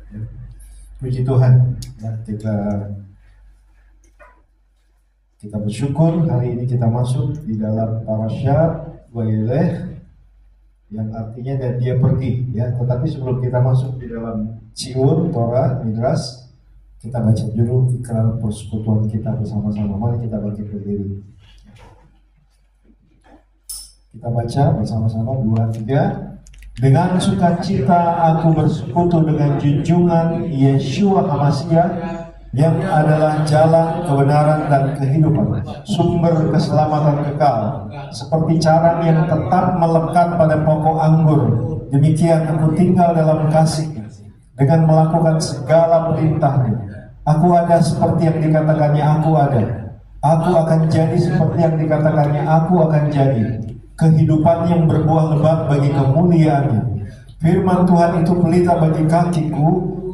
Ya. Puji Tuhan. Ya, kita bersyukur hari ini kita masuk di dalam parashat Waileh, yang artinya dan dia pergi. Ya, tetapi sebelum kita masuk di dalam Ciur, Torah, Midras, kita baca dulu ikrar persekutuan kita bersama-sama. Mari kita bangkit berdiri. Kita baca bersama-sama 2, 3. Dengan sukacita aku bersekutu dengan junjungan Yeshua HaMashiach, yang adalah jalan, kebenaran, dan kehidupan, sumber keselamatan kekal. Seperti carang yang tetap melekat pada pokok anggur, demikian aku tinggal dalam kasih dengan melakukan segala perintahnya. Aku ada seperti yang dikatakannya aku ada. Aku akan jadi seperti yang dikatakannya aku akan jadi. Kehidupan yang berbuah lebat bagi kemuliaannya. Firman Tuhan itu pelita bagi kakiku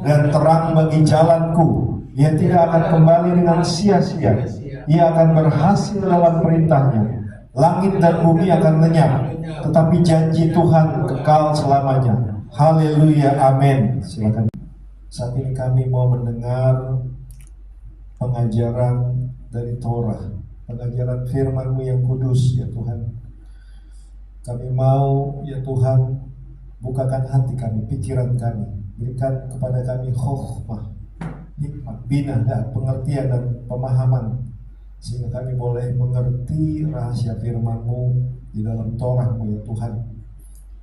dan terang bagi jalanku. Ia tidak akan kembali dengan sia-sia. Ia akan berhasil dalam perintahnya. Langit dan bumi akan lenyap, tetapi janji Tuhan kekal selamanya. Haleluya, amin. Silakan. Saat ini kami mau mendengar pengajaran dari Torah, pengajaran firman-Mu yang kudus, ya Tuhan. Kami mau, ya Tuhan, bukakan hati kami, pikiran kami, berikan kepada kami khokhmah, hikmat, bina, dan pengertian dan pemahaman, sehingga kami boleh mengerti rahasia firman-Mu di dalam Torah-Mu, ya Tuhan.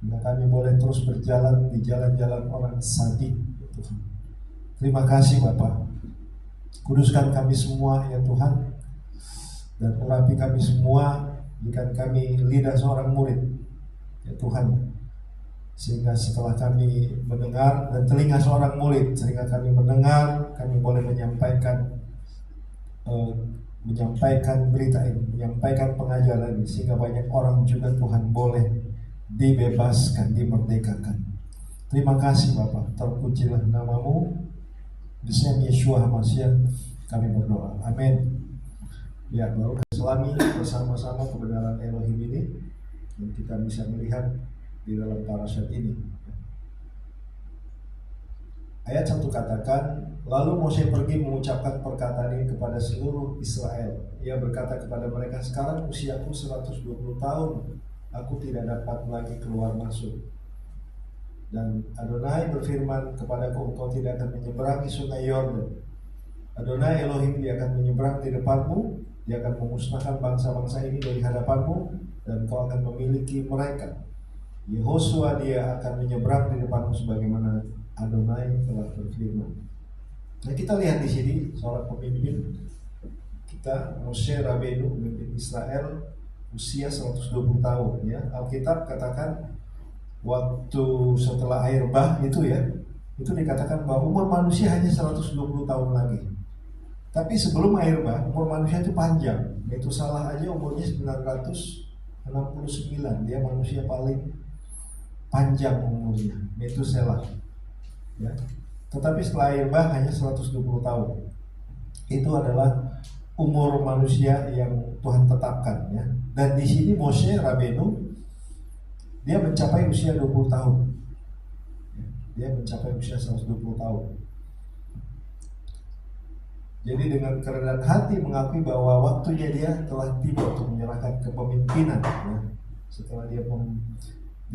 Sehingga kami boleh terus berjalan di jalan-jalan orang sadik, ya Tuhan. Terima kasih Bapa. Kuduskan kami semua, ya Tuhan, dan urapi kami semua. Berikan kami lidah seorang murid, ya Tuhan, sehingga setelah kami mendengar, dan telinga seorang murid, sehingga kami mendengar, kami boleh menyampaikan berita ini, menyampaikan pengajaran ini, sehingga banyak orang juga Tuhan boleh dibebaskan, dimerdekakan. Terima kasih Bapak, terpujilah nama-Mu. Di dalam Yeshua HaMashiach kami berdoa, amin. Ya, baru selami bersama-sama kebenaran Elohim ini, dan kita bisa melihat di dalam parashat ini. Ayat 1 katakan, lalu Mose pergi mengucapkan perkataan ini kepada seluruh Israel. Ia berkata kepada mereka, sekarang usiaku 120 tahun, aku tidak dapat lagi keluar masuk. Dan Adonai berfirman kepadaku, engkau tidak akan menyeberangi sungai Yordan. Adonai Elohim, dia akan menyeberang di depanmu. Dia akan memusnahkan bangsa-bangsa ini dari hadapanmu, dan kau akan memiliki mereka. Yehosua, dia akan menyeberang di depanmu sebagaimana Adonai telah berfirman. Nah, kita lihat di sini seorang pemimpin kita, Moshe Rabbeinu, pemimpin Israel, usia 120 tahun. Ya, Alkitab katakan waktu setelah air bah itu dikatakan bahwa umur manusia hanya 120 tahun lagi. Tapi sebelum air bah, umur manusia itu panjang. Itu salah aja umurnya 969. Dia manusia paling panjang umurnya, Metuselah. Ya. Tetapi setelah air bah hanya 120 tahun. Itu adalah umur manusia yang Tuhan tetapkan, ya. Dan di sini Moshe Rabbeinu, dia mencapai usia 20 tahun. Dia mencapai usia 120 tahun. Jadi dengan kerendahan hati mengakui bahwa waktunya dia telah tiba untuk menyerahkan kepemimpinan, ya. Setelah dia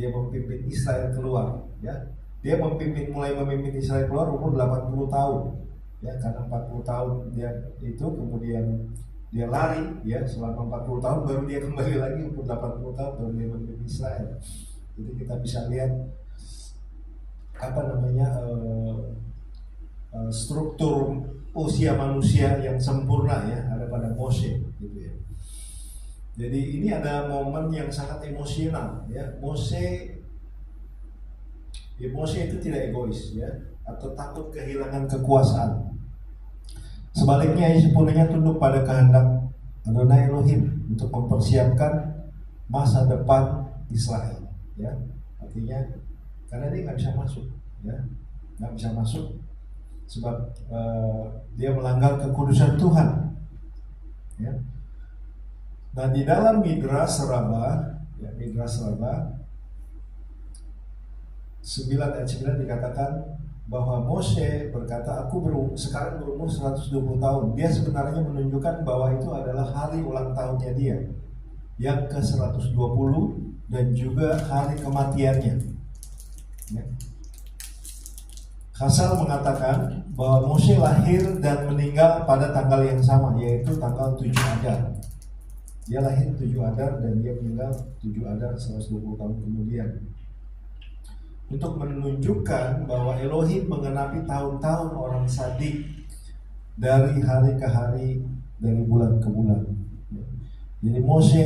memimpin Israel keluar, ya. Dia mulai memimpin Israel keluar umur 80 tahun. Ya, karena 40 tahun dia itu, kemudian dia lari, ya, selama 40 tahun baru dia kembali lagi umur 80 tahun baru dia memimpin Israel. Jadi kita bisa lihat struktur usia manusia yang sempurna, ya, ada pada Moshe, gitu ya. Jadi ini ada momen yang sangat emosional, ya. Moshe itu tidak egois, ya, atau takut kehilangan kekuasaan. Sebaliknya ia sepenuhnya tunduk pada kehendak Adonai Elohim untuk mempersiapkan masa depan Israel, ya. Artinya karena dia nggak bisa masuk, ya, nggak bisa masuk sebab dia melanggar kekudusan Tuhan, ya. Nah, di dalam Midras Rabbah, ya, Midras Rabbah 9 ayat 9 dikatakan, bahwa Mose berkata, sekarang berumur 120 tahun. Dia sebenarnya menunjukkan bahwa itu adalah hari ulang tahunnya dia yang ke-120 dan juga hari kematiannya. Ya. Kasal mengatakan bahwa Mose lahir dan meninggal pada tanggal yang sama, yaitu tanggal 7 Adar. Dia lahir 7 Adar dan dia meninggal 7 Adar 120 tahun kemudian. Untuk menunjukkan bahwa Elohim mengenapi tahun-tahun orang sadik dari hari ke hari, dari bulan ke bulan. Jadi Mose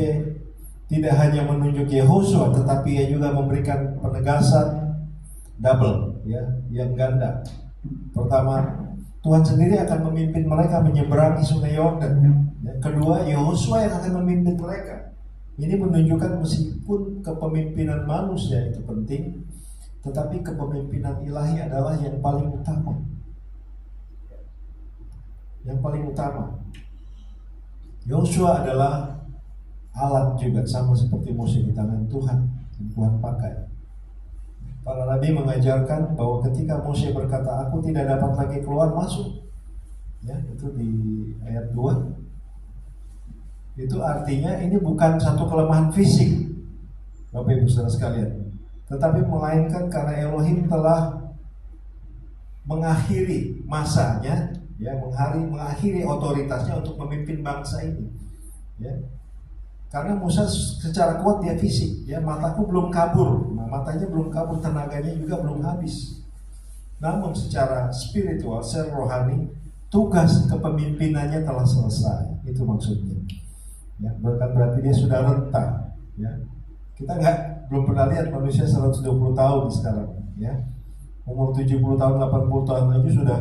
tidak hanya menunjuk Yehosua, tetapi ia juga memberikan penegasan double, ya, yang ganda. Pertama, Tuhan sendiri akan memimpin mereka menyeberangi sungai Yordan. Kedua, Yehosua yang akan memimpin mereka. Ini menunjukkan meskipun kepemimpinan manusia itu penting, tetapi kepemimpinan ilahi adalah yang paling utama. Yang paling utama. Yosua adalah alat juga, sama seperti Mose di tangan Tuhan, yang Tuhan pakai. Para nabi mengajarkan bahwa ketika Mose berkata, aku tidak dapat lagi keluar masuk, ya, itu di ayat 2. Itu artinya ini bukan satu kelemahan fisik, Bapak Ibu Saudara sekalian, tetapi melainkan karena Elohim telah mengakhiri masanya, ya, mengakhiri otoritasnya untuk memimpin bangsa ini, ya. Karena Musa secara kuat dia fisik, ya, mataku belum kabur, matanya belum kabur, tenaganya juga belum habis. Namun secara spiritual, secara rohani, tugas kepemimpinannya telah selesai. Itu maksudnya. Ya, bukan berarti dia sudah renta. Ya, kita belum pernah lihat manusia 120 tahun sekarang. Ya, umur 70 tahun, 80 tahun aja sudah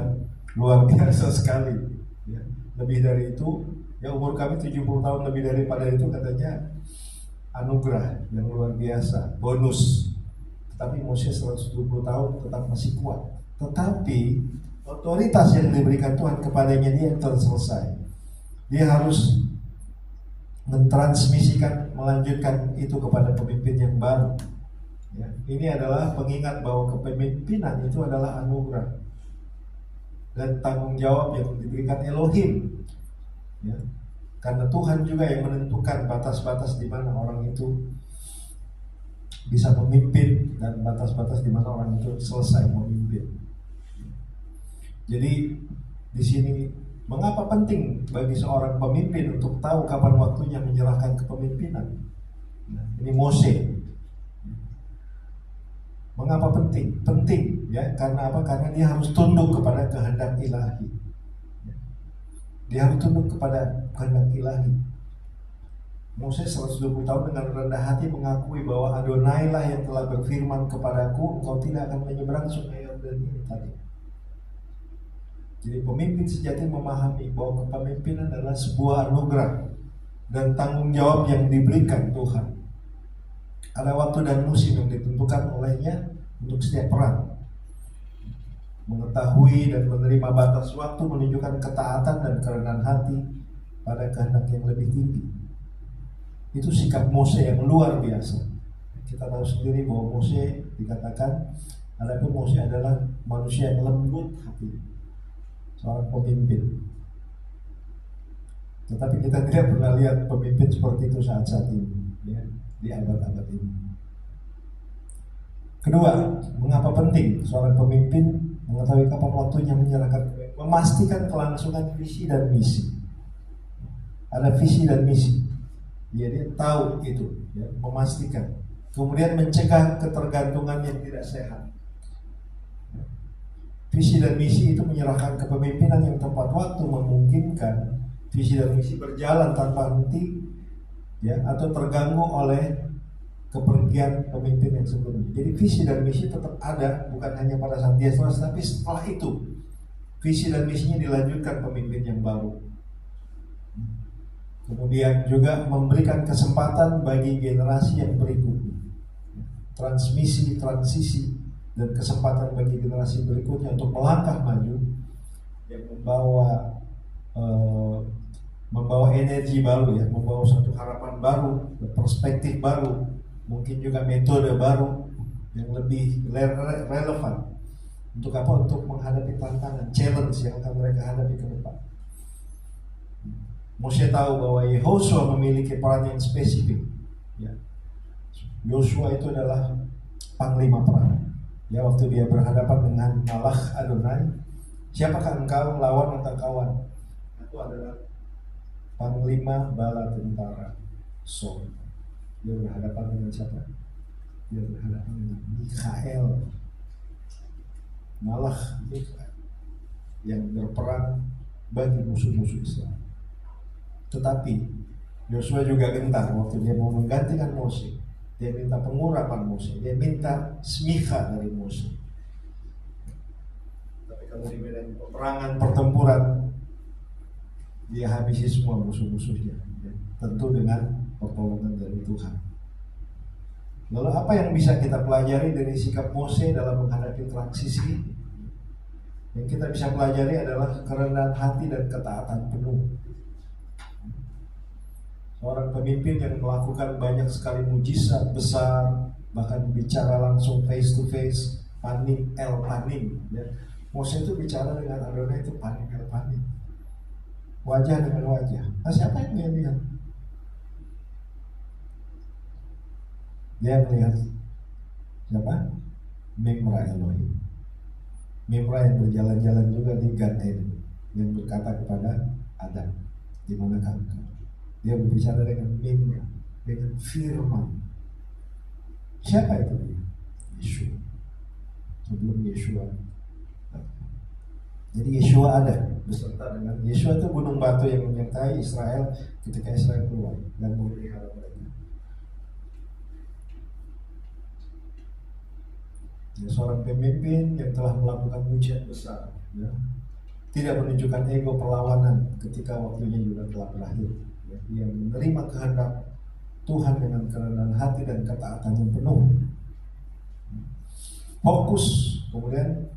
luar biasa sekali. Ya, lebih dari itu. Ya, umur kami 70 tahun, lebih daripada itu katanya anugerah yang luar biasa, bonus. Tetapi Mose 120 tahun tetap masih kuat. Tetapi otoritas yang diberikan Tuhan kepadanya dia telah selesai. Dia harus mentransmisikan, melanjutkan itu kepada pemimpin yang baru. Ya, ini adalah pengingat bahwa kepemimpinan itu adalah anugerah dan tanggung jawab yang diberikan Elohim. Ya, karena Tuhan juga yang menentukan batas-batas di mana orang itu bisa memimpin dan batas-batas di mana orang itu selesai memimpin. Jadi di sini mengapa penting bagi seorang pemimpin untuk tahu kapan waktunya menyerahkan kepemimpinan? Nah, ini Mose. Mengapa penting? Penting, ya, karena apa? Karena dia harus tunduk kepada kehendak ilahi. Dia harus tunduk kepada kehendak ilahi. Mose 120 tahun dengan rendah hati mengakui bahwa Adonai lah yang telah berfirman kepadaku, engkau tidak akan menyeberang sungai Yordan ini tadi. Jadi pemimpin sejati memahami bahwa kepemimpinan adalah sebuah anugerah dan tanggung jawab yang diberikan Tuhan. Ada waktu dan musim yang ditentukan olehnya untuk setiap peran. Mengetahui dan menerima batas waktu menunjukkan ketaatan dan kerendahan hati pada kehendak yang lebih tinggi. Itu sikap Mose yang luar biasa. Kita tahu sendiri bahwa Mose dikatakan, adapun Mose adalah manusia yang lembut hati, seorang pemimpin. Tetapi kita tidak pernah lihat pemimpin seperti itu saat-saat ini, ya, di abad-abad ini. Kedua, mengapa penting seorang pemimpin mengetahui kapan waktunya menyerahkan, memastikan kelangsungan visi dan misi. Ada visi dan misi, ya, dia tahu itu, ya, memastikan. Kemudian mencegah ketergantungan yang tidak sehat. Visi dan misi itu menyerahkan kepemimpinan yang tepat waktu memungkinkan visi dan misi berjalan tanpa henti, ya, atau terganggu oleh kepergian pemimpin yang sebelumnya. Jadi visi dan misi tetap ada, bukan hanya pada saat dia selesai, tapi setelah itu visi dan misinya dilanjutkan pemimpin yang baru. Kemudian juga memberikan kesempatan bagi generasi yang berikutnya, transmisi, transisi, dan kesempatan bagi generasi berikutnya untuk melangkah maju, yang membawa energi baru, ya, membawa satu harapan baru, perspektif baru, mungkin juga metode baru yang lebih relevan Untuk apa? Untuk menghadapi tantangan, challenge yang akan mereka hadapi ke depan. Mose tahu bahwa Yehosua memiliki peran yang spesifik. Ya. Yosua itu adalah panglima perang. Ya, waktu dia berhadapan dengan Malach Adonai, siapakah engkau, lawan atau kawan? Itu adalah panglima bala tentara Saul. Dia berhadapan dengan siapa? Dia berhadapan dengan Mikael. Malach Mikael yang berperang bagi musuh-musuh Israel. Tetapi Yosua juga gentar waktu dia mau menggantikan Mose. Dia minta pengurapan Mose, dia minta smicha dari Mose. Tapi kalau di medan peperangan, pertempuran, dia habisi semua musuh-musuhnya, ya. Tentu dengan pertolongan dari Tuhan. Lalu apa yang bisa kita pelajari dari sikap Mose dalam menghadapi transisi? Yang kita bisa pelajari adalah kerendahan hati dan ketaatan penuh. Seorang pemimpin yang melakukan banyak sekali mujizat besar, bahkan bicara langsung face to face, panim el panim, ya. Mose itu bicara dengan Adonai itu panim el panim, wajah dengan wajah. Nah, siapa yang dia lihat? Dia melihat siapa? Memra Elohim. Memra yang berjalan-jalan juga di Gan Eden, yang berkata kepada Adam, di manakah engkau? Dia berbicara dengan Memra, dengan firman. Siapa itu dia? Yeshua. Sebelum Yeshua. Jadi Yeshua ada beserta dengan Yeshua itu gunung batu yang menyertai Israel ketika Israel keluar dan memelihara mereka. Ya, seorang pemimpin yang telah melakukan mujizat besar, ya, tidak menunjukkan ego perlawanan ketika waktunya juga telah berakhir. Ya, dia menerima kehendak Tuhan dengan kerendahan hati dan ketaatan yang penuh. Fokus, kemudian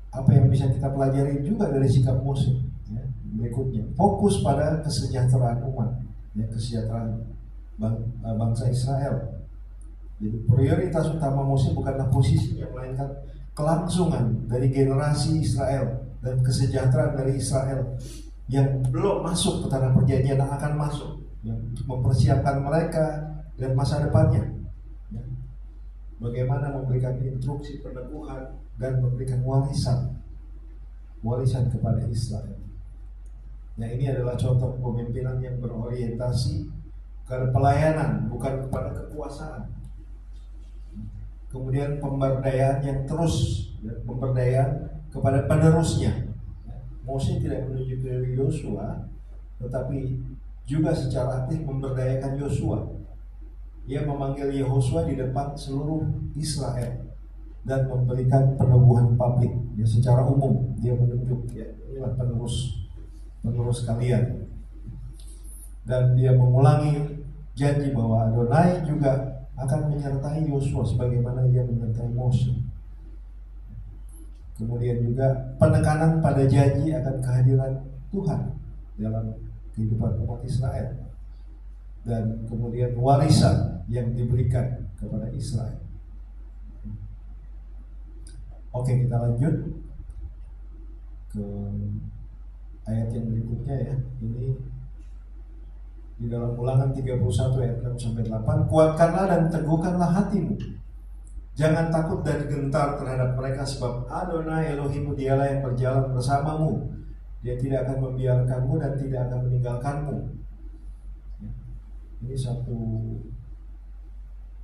apa yang bisa kita pelajari juga dari sikap Mose, ya, berikutnya fokus pada kesejahteraan umat, ya, kesejahteraan bangsa Israel. Jadi prioritas utama Mose bukanlah posisinya, melainkan kelangsungan dari generasi Israel dan kesejahteraan dari Israel yang belum masuk ke tanah perjanjian dan akan masuk, ya, untuk mempersiapkan mereka dan masa depannya, ya. Bagaimana memberikan instruksi peneguhan dan memberikan warisan kepada Israel. Nah, ini adalah contoh pemimpinan yang berorientasi kepada pelayanan, bukan kepada kekuasaan. Kemudian pemberdayaan yang terus, ya, pemberdayaan kepada penerusnya. Mose tidak menuju ke Yosua, tetapi juga secara aktif memberdayakan Yosua. Dia memanggil Yehosua di depan seluruh Israel dan memberikan peneguhan publik, ya, secara umum. Dia menunjuk, ya, inilah penerus kalian. Dan dia mengulangi janji bahwa Adonai juga akan menyertai Yosua sebagaimana ia menyertai Mose. Kemudian juga penekanan pada janji akan kehadiran Tuhan dalam kehidupan umat Israel, dan kemudian warisan yang diberikan kepada Israel. Oke, kita lanjut ke ayat yang berikutnya, ya. Ini di dalam Ulangan 31 ayat 6-8. Kuatkanlah dan teguhkanlah hatimu. Jangan takut dan gentar terhadap mereka, sebab Adonai Elohimmu dialah yang berjalan bersamamu. Dia tidak akan membiarkanmu dan tidak akan meninggalkanmu. Ini satu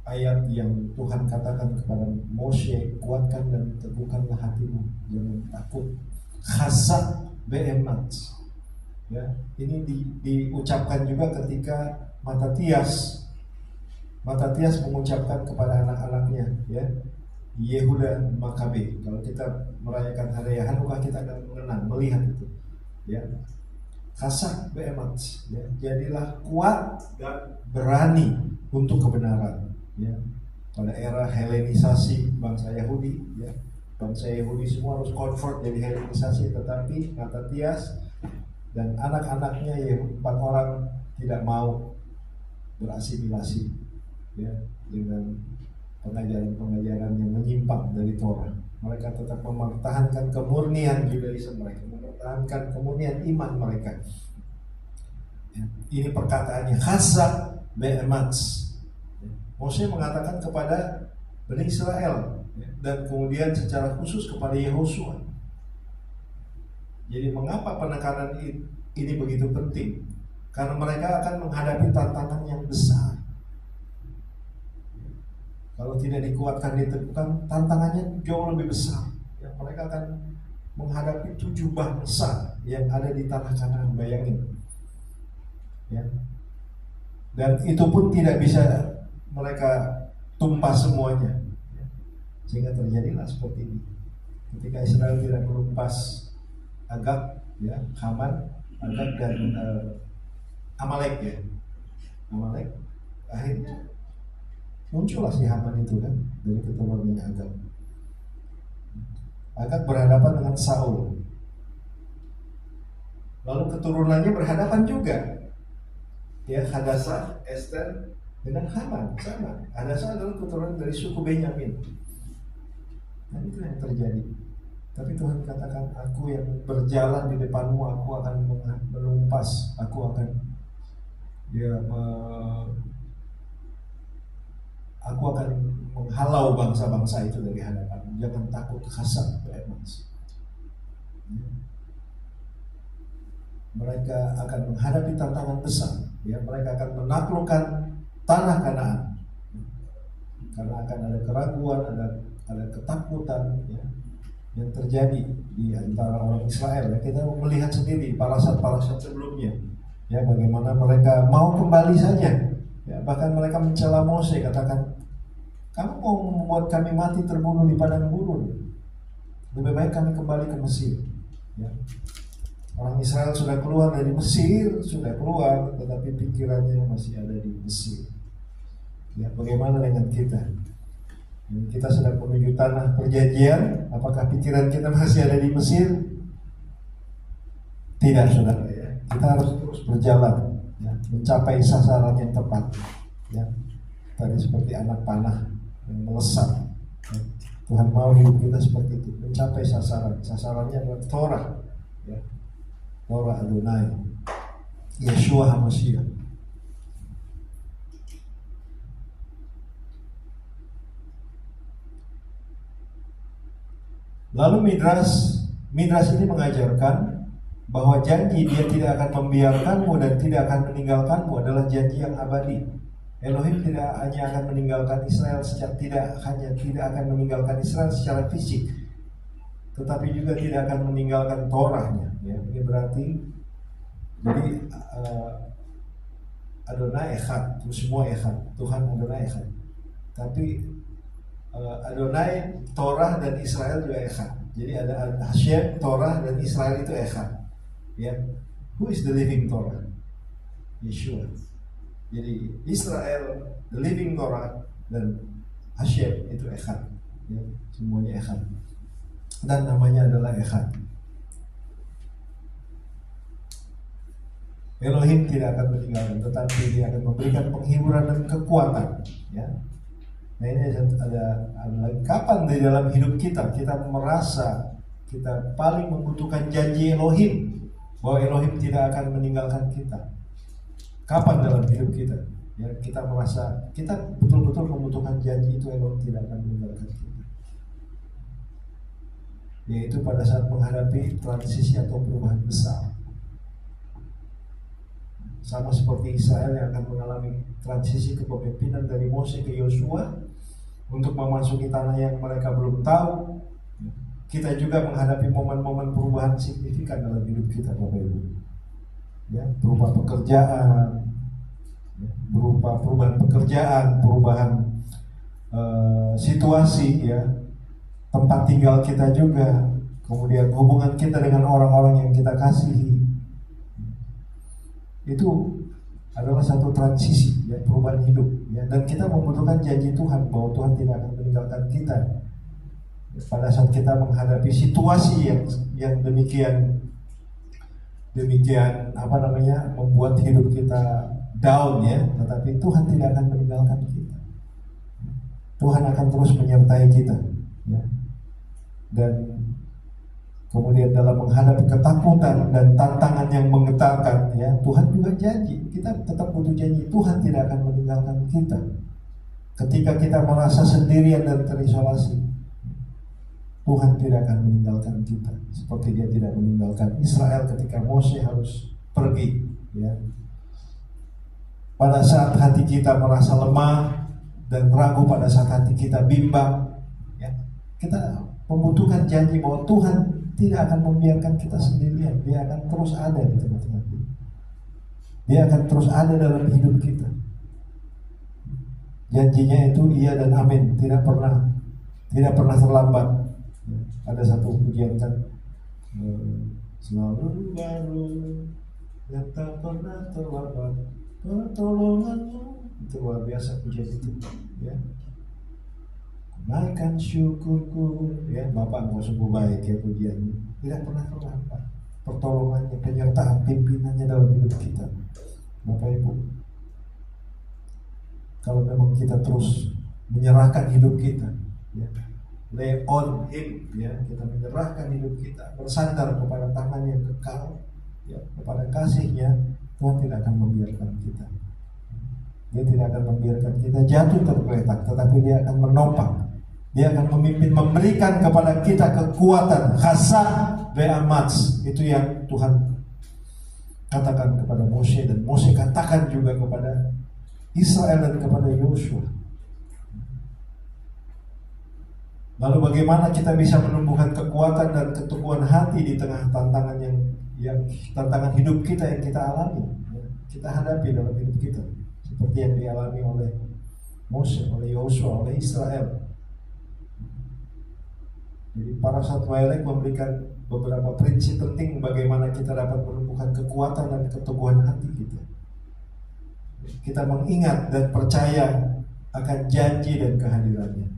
ayat yang Tuhan katakan kepada Mose, kuatkan dan teguhkanlah hatimu, jangan takut. Khazak be'emat. Ya, ini diucapkan juga ketika Matatias mengucapkan kepada anak-anaknya, ya, Yehuda Makabe. Kalau kita merayakan hari Hanukkah, kita akan mengenang, melihat itu, ya. Khazak be'emat, ya, jadilah kuat dan berani untuk kebenaran, ya. Pada era Helenisasi bangsa Yahudi, ya, bangsa Yahudi semua harus convert jadi Helenisasi, tetapi Matatias dan anak-anaknya yang 4 orang tidak mau berasimilasi, ya, dengan pengajaran-pengajaran yang menyimpang dari Torah. Mereka tetap mempertahankan kemurnian Judaism mereka, mempertahankan kemurnian iman mereka. Ya, ini perkataannya khasa be'emats. Mose mengatakan kepada Bani Israel, ya, dan kemudian secara khusus kepada Yehosua. Jadi mengapa penekanan ini begitu penting? Karena mereka akan menghadapi tantangan yang besar. Kalau tidak dikuatkan, diteguhkan, tantangannya jauh lebih besar. Ya, mereka akan menghadapi 7 bangsa yang ada di tanah Kanaan, bayangin. Ya. Dan itu pun tidak bisa mereka tumpah semuanya. Ya. Sehingga terjadilah seperti ini. Ketika Israel tidak melumpas Agag, ya, Haman, Agag dan Amalek, ya. Amalek akhirnya muncullah si Haman itu kan dari keturunannya Agag. Agag berhadapan dengan Saul. Lalu keturunannya berhadapan juga. Ya, Hadasa, Esther dengan Haman sama. Hadasa adalah keturunan dari suku Benyamin. Nah, itu yang terjadi. Tapi Tuhan katakan, aku yang berjalan di depanmu, aku akan melumpas, aku akan aku akan menghalau bangsa-bangsa itu dari hadapan. Jangan takut, khasab be'emats. Mereka akan menghadapi tantangan besar. Ya, mereka akan menaklukkan tanah Kanaan. Karena akan ada keraguan, ada ketakutan, ya, yang terjadi di antara orang Israel. Ya, kita melihat sendiri parasat-parasat sebelumnya. Ya, bagaimana mereka mau kembali saja. Ya, bahkan mereka mencela Mose, katakan, kamu mau membuat kami mati terbunuh di padang gurun. Lebih baik kami kembali ke Mesir. Ya. Orang Israel sudah keluar dari Mesir, sudah keluar, tetapi pikirannya masih ada di Mesir. Ya, bagaimana dengan kita? Kita sedang menuju tanah perjanjian. Apakah pikiran kita masih ada di Mesir? Tidak, saudara. Ya. Kita harus terus berjalan, ya, mencapai sasaran yang tepat. Ya. Tadi seperti anak panah yang melesat. Ya. Tuhan mau hidup kita seperti itu, mencapai sasaran. Sasarannya adalah Torah. Ya. Torah Adonai, Yeshua HaMashiach. Lalu Midras ini mengajarkan bahwa janji dia tidak akan membiarkanmu dan tidak akan meninggalkanmu adalah janji yang abadi. Elohim tidak hanya akan meninggalkan Israel tidak akan meninggalkan Israel secara fisik, tetapi juga tidak akan meninggalkan Torahnya. Ya, ini berarti jadi Adonai Echad, semua Echad, Tuhan Adonai Echad. Tapi Adonai, Torah dan Israel juga Echad. Jadi ada Hashem, Torah dan Israel itu Echad. Ya, who is the living Torah? Yeshua. Jadi Israel, the living Torah, dan Hashem itu Echad. Ya, semuanya Echad. Dan namanya adalah Echad. Elohim tidak akan meninggalkan, tetapi dia akan memberikan penghiburan dan kekuatan. Ya. Nah, ini ada kapan di dalam hidup kita merasa kita paling membutuhkan janji Elohim, bahwa Elohim tidak akan meninggalkan kita. Kapan dalam hidup kita? Ya, kita merasa kita betul-betul membutuhkan janji itu, Elohim tidak akan meninggalkan kita. Yaitu pada saat menghadapi transisi atau perubahan besar. Sama seperti Israel yang akan mengalami transisi kepemimpinan dari Mose ke Yosua untuk memasuki tanah yang mereka belum tahu. Kita juga menghadapi momen-momen perubahan signifikan dalam hidup kita, Bapak Ibu. Ya, berupa pekerjaan, ya, berupa perubahan pekerjaan, perubahan situasi, ya, tempat tinggal kita juga, kemudian hubungan kita dengan orang-orang yang kita kasihi. Itu adalah satu transisi, ya, perubahan hidup, ya, dan kita membutuhkan janji Tuhan bahwa Tuhan tidak akan meninggalkan kita pada saat kita menghadapi situasi yang demikian membuat hidup kita down, ya, tetapi Tuhan tidak akan meninggalkan kita. Tuhan akan terus menyertai kita, ya. Dan kemudian dalam menghadapi ketakutan dan tantangan yang menggetarkan, ya, Tuhan juga janji, kita tetap butuh janji, Tuhan tidak akan meninggalkan kita. Ketika kita merasa sendirian dan terisolasi, Tuhan tidak akan meninggalkan kita. Seperti Dia tidak meninggalkan Israel ketika Mose harus pergi, ya. Pada saat hati kita merasa lemah dan ragu, pada saat hati kita bimbang, ya, kita membutuhkan janji bahwa Tuhan tidak akan membiarkan kita sendirian. Dia akan terus ada di tengah-tengah kita. Dia akan terus ada dalam hidup kita. Janjinya itu iya dan amin, tidak pernah terlambat. Ada satu pujian kan, selalu baru dan tak pernah terlambat pertolonganmu. Itu luar biasa pujian itu, ya. Naikkan syukurku, ya, Bapak nggak sungguh baik, ya, pujiannya tidak pernah terlambat, pertolongannya, penyertaan pimpinannya dalam hidup kita. Bapak Ibu, kalau memang kita terus menyerahkan hidup kita, ya, lay on Him, ya, kita menyerahkan hidup kita, bersandar kepada tangan yang kekal, ya, kepada kasih-Nya, Tuhan tidak akan membiarkan kita. Dia tidak akan membiarkan kita jatuh tergeletak, tetapi Dia akan menopang. Dia akan memimpin, memberikan kepada kita kekuatan. Khasa be'amats, itu yang Tuhan katakan kepada Mose, dan Mose katakan juga kepada Israel dan kepada Yosua. Lalu bagaimana kita bisa menumbuhkan kekuatan dan keteguhan hati di tengah tantangan yang tantangan hidup kita yang kita alami, kita hadapi dalam hidup kita, seperti yang dialami oleh Mose, oleh Yosua, oleh Israel. Jadi para Satwaelek memberikan beberapa prinsip penting bagaimana kita dapat menumbuhkan kekuatan dan keteguhan hati kita. Kita mengingat dan percaya akan janji dan kehadirannya,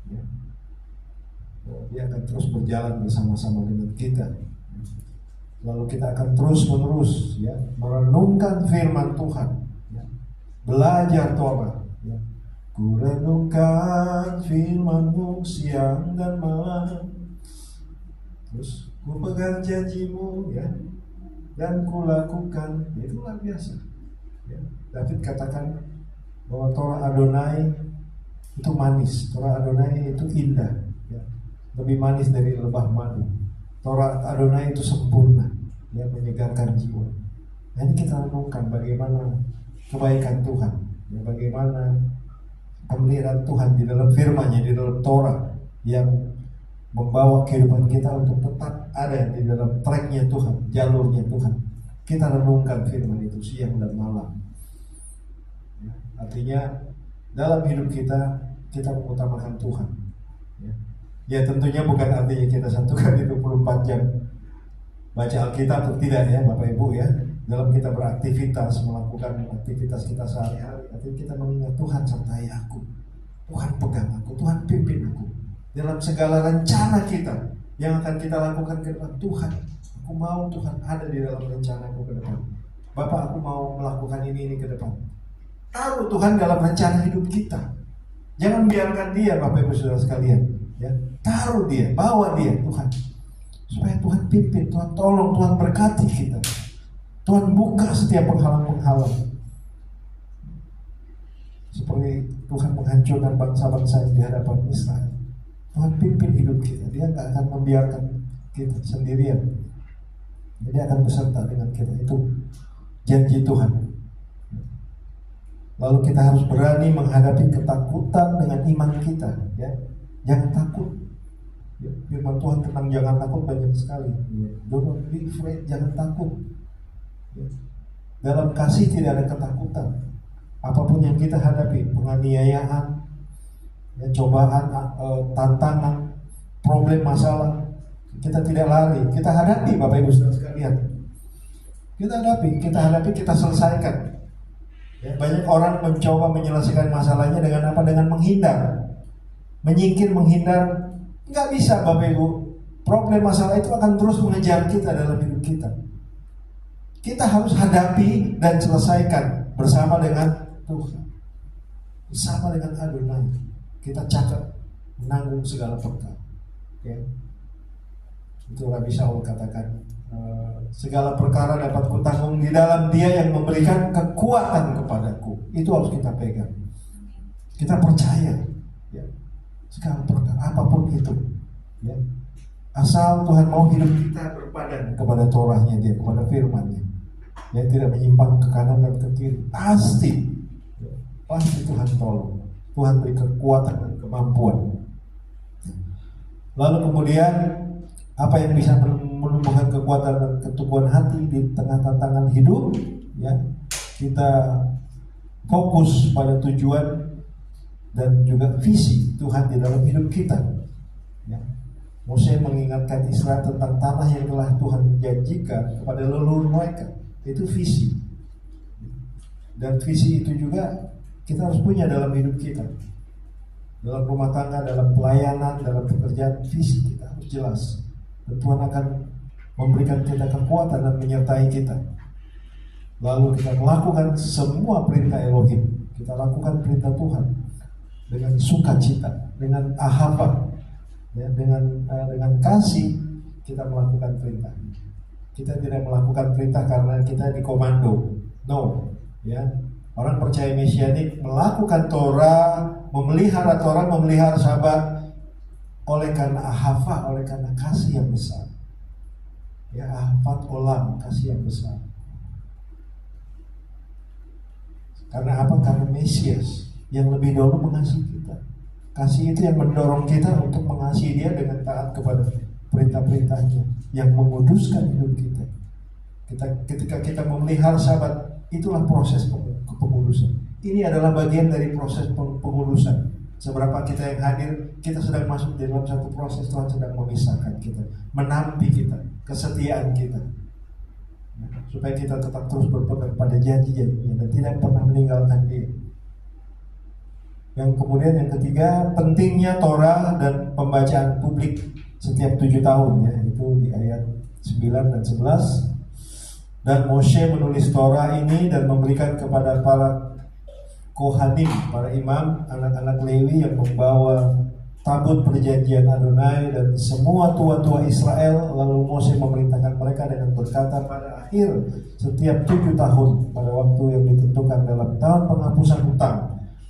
ya. Dia akan terus berjalan bersama-sama dengan kita. Lalu kita akan terus-menerus, ya, merenungkan firman Tuhan, ya. Belajar Torah, ya. Ku renungkan firman-Mu siang dan malam, terus ku pegang janji-Mu, ya, dan ku lakukan. Itu luar biasa, ya. David katakan bahwa Torah Adonai itu manis, Torah Adonai itu indah, ya, lebih manis dari lebah madu. Torah Adonai itu sempurna, ya, menyegarkan jiwa. Nah, ini kita renungkan bagaimana kebaikan Tuhan, ya, bagaimana pemeliharaan Tuhan di dalam firman-Nya, di dalam Torah, yang membawa kehidupan kita untuk tetap ada di dalam track-nya Tuhan, jalurnya Tuhan. Kita renungkan firman itu siang dan malam, ya. Artinya dalam hidup kita mengutamakan Tuhan, ya. Ya, tentunya bukan artinya kita satukan 24 jam baca Alkitab atau tidak, ya Bapak Ibu, ya. Dalam kita beraktivitas, melakukan aktivitas kita sehari-hari, artinya kita mengingat Tuhan sertai aku, Tuhan pegang aku, Tuhan pimpin aku dalam segala rencana kita yang akan kita lakukan ke depan. Tuhan, aku mau Tuhan ada di dalam rencanaku ke depan. Bapak, aku mau melakukan ini ke depan. Taruh Tuhan dalam rencana hidup kita. Jangan biarkan Dia, Bapak Ibu Saudara sekalian, ya. Taruh Dia, bawa Dia, Tuhan, supaya Tuhan pimpin, Tuhan tolong, Tuhan berkati kita. Tuhan buka setiap penghalang-penghalang. Seperti Tuhan menghancurkan bangsa-bangsa yang di hadapan Israel. Tuhan pimpin hidup kita. Dia gak akan membiarkan kita sendirian. Dia akan beserta dengan kita. Itu janji Tuhan. Lalu kita harus berani menghadapi ketakutan dengan iman kita, ya. Jangan takut, ya. Firman Tuhan tentang jangan takut banyak sekali, ya. Don't be afraid, jangan takut, ya. Dalam kasih tidak ada ketakutan. Apapun yang kita hadapi, penganiayaan, ya, cobaan, tantangan, problem, masalah, kita tidak lari, kita hadapi, Bapak Ibu Saudara sekalian. Kita hadapi, kita selesaikan. Ya, banyak orang mencoba menyelesaikan masalahnya dengan apa? Dengan menghindar, menyingkir, menghindar. Nggak bisa, Bapak Ibu. Problem masalah itu akan terus mengejar kita dalam hidup kita. Kita harus hadapi dan selesaikan bersama dengan Tuhan, bersama dengan Adonai. kita cakap menanggung segala perkara. Ya. Itu Rabi Shaul katakan, segala perkara dapat kutanggung di dalam Dia yang memberikan kekuatan kepadaku. Itu harus kita pegang. Kita percaya, ya, segala perkara apapun itu, ya, asal Tuhan mau hidup kita berpadan kepada Torahnya Dia, kepada firman-Nya, ya, tidak menyimpang ke kanan dan ke kiri. Pasti Tuhan tolong. Tuhan beri kekuatan dan kemampuan. Lalu kemudian apa yang bisa menumbuhkan kekuatan dan keteguhan hati di tengah tantangan hidup, ya, kita fokus pada tujuan dan juga visi Tuhan di dalam hidup kita, ya. Mose mengingatkan Israel tentang tanah yang telah Tuhan janjikan kepada leluhur mereka. Itu visi, dan visi itu juga kita harus punya dalam hidup kita, dalam rumah tangga, dalam pelayanan, dalam pekerjaan. Visi kita harus jelas, dan Tuhan akan memberikan kita kekuatan dan menyertai kita. Lalu kita melakukan semua perintah Elohim. Kita lakukan perintah Tuhan dengan sukacita, dengan ahava, ya, dengan kasih. Kita melakukan perintah. Kita tidak melakukan perintah karena kita dikomando. No, ya. Orang percaya mesianik melakukan Torah, memelihara Torah, memelihara Sabat oleh karena ahava, oleh karena kasih yang besar. Ya, ahavat olam, kasih yang besar. Karena apa? Karena Mesias yang lebih dahulu mengasihi kita. Kasih itu yang mendorong kita untuk mengasihi Dia dengan taat kepada perintah-perintahnya yang menguduskan hidup kita. Ketika kita memelihara Sabat, itulah proses pengudusan. Ini adalah bagian dari proses pengudusan. Seberapa kita yang hadir, kita sedang masuk di dalam satu proses. Tuhan sedang memisahkan kita, menampi kita, kesetiaan kita, supaya kita tetap terus berpegang pada janji-janjinya dan tidak pernah meninggalkan Dia. Yang kemudian yang ketiga, pentingnya Torah dan pembacaan publik setiap 7 tahun, ya, itu di ayat 9 dan 11. Dan Moshe menulis Torah ini dan memberikan kepada para Kohanim, para imam, anak-anak Lewi yang membawa tabut perjanjian Adonai dan semua tua-tua Israel. Lalu Mose memerintahkan mereka dengan berkata, pada akhir setiap 7 tahun, pada waktu yang ditentukan dalam tahun penghapusan hutang,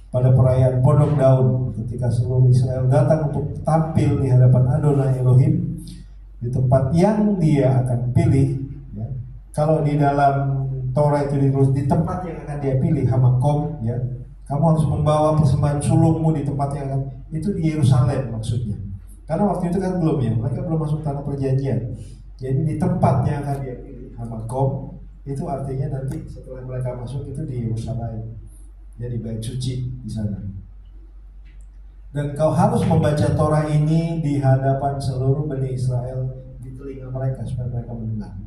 pada perayaan Podok Daun, ketika seluruh Israel datang untuk tampil di hadapan Adonai Elohim di tempat yang Dia akan pilih, ya. Kalau di dalam Torah itu ditulis di tempat yang akan Dia pilih, Hamakom, ya. Kamu harus membawa persembahan sulungmu di tempat yang akan, itu di Yerusalem maksudnya. Karena waktu itu kan belum, ya, mereka belum masuk tanah perjanjian. Jadi di tempat yang akan Dia pilih, Hamakom, itu artinya nanti setelah mereka masuk itu di Yerusalem. Jadi bait suci di sana. Dan kau harus membaca Torah ini di hadapan seluruh Bani Israel, di telinga mereka supaya mereka mendengar.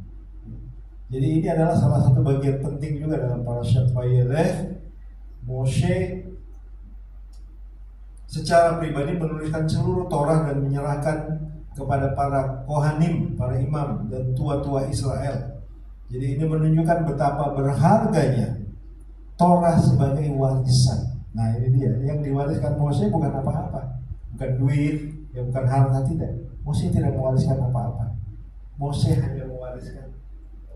Jadi ini adalah salah satu bagian penting juga dalam Parashat Vayelech. Moshe secara pribadi menuliskan seluruh Torah dan menyerahkan kepada para Kohanim, para imam dan tua-tua Israel. Jadi ini menunjukkan betapa berharganya Torah sebagai warisan. Nah, ini dia, yang diwariskan Mose bukan apa-apa, bukan duit, ya, bukan harta, tidak. Mose tidak mewariskan apa-apa. Mose hanya mewariskan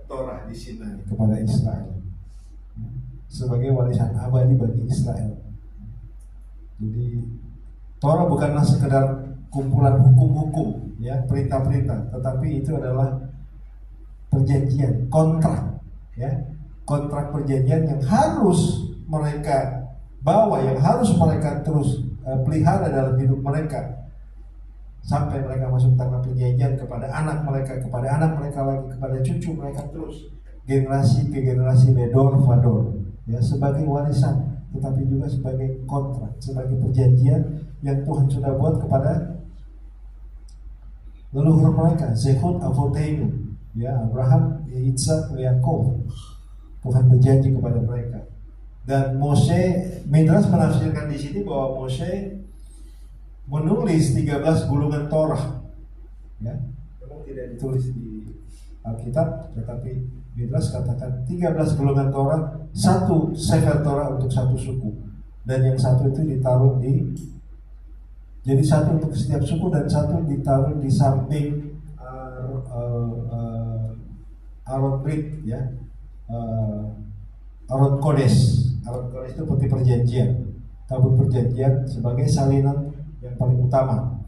Torah di Sinai kepada Israel sebagai warisan abadi bagi Israel. Jadi Torah bukanlah sekedar kumpulan hukum-hukum, ya, perintah-perintah, tetapi itu adalah perjanjian, kontrak, ya, kontrak perjanjian yang harus mereka bawa, yang harus mereka terus pelihara dalam hidup mereka sampai mereka masuk tanah perjanjian, kepada anak mereka lagi, kepada cucu mereka, terus generasi ke generasi, ledor vador, ya, sebagai warisan, tetapi juga sebagai kontrak, sebagai perjanjian yang Tuhan sudah buat kepada leluhur mereka, Zechut Avoteinu, ya, Abraham, Ishak, Yakov. Tuhan berjanji kepada mereka. Dan Mose, Midrash menafsirkan di sini bahwa Mose menulis 13 gulungan Torah, ya. Memang tidak ditulis di Alkitab, tetapi Midrash katakan 13 gulungan Torah, satu sefer Torah untuk satu suku, dan yang satu itu ditaruh di Jadi satu untuk setiap suku dan satu ditaruh di samping Aron Brit, ya, Aron Kodes. Aron Kodes itu peti perjanjian, tabut perjanjian sebagai salinan yang paling utama.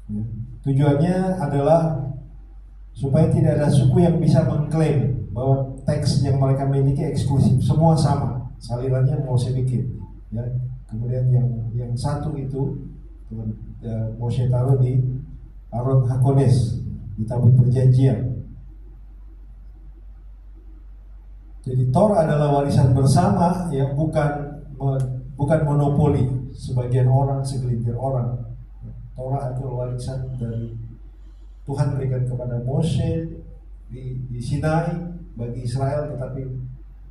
Ya. Tujuannya adalah supaya tidak ada suku yang bisa mengklaim bahwa teks yang mereka miliki eksklusif, semua sama, salinannya Mose bikin. Ya. Kemudian yang satu itu Mose taruh di Aron Hakodes, di tabut perjanjian. Jadi Torah adalah warisan bersama, ya, bukan monopoli sebagian orang, segelintir orang. Torah adalah warisan dari Tuhan berikan kepada Mose di Sinai bagi Israel, tetapi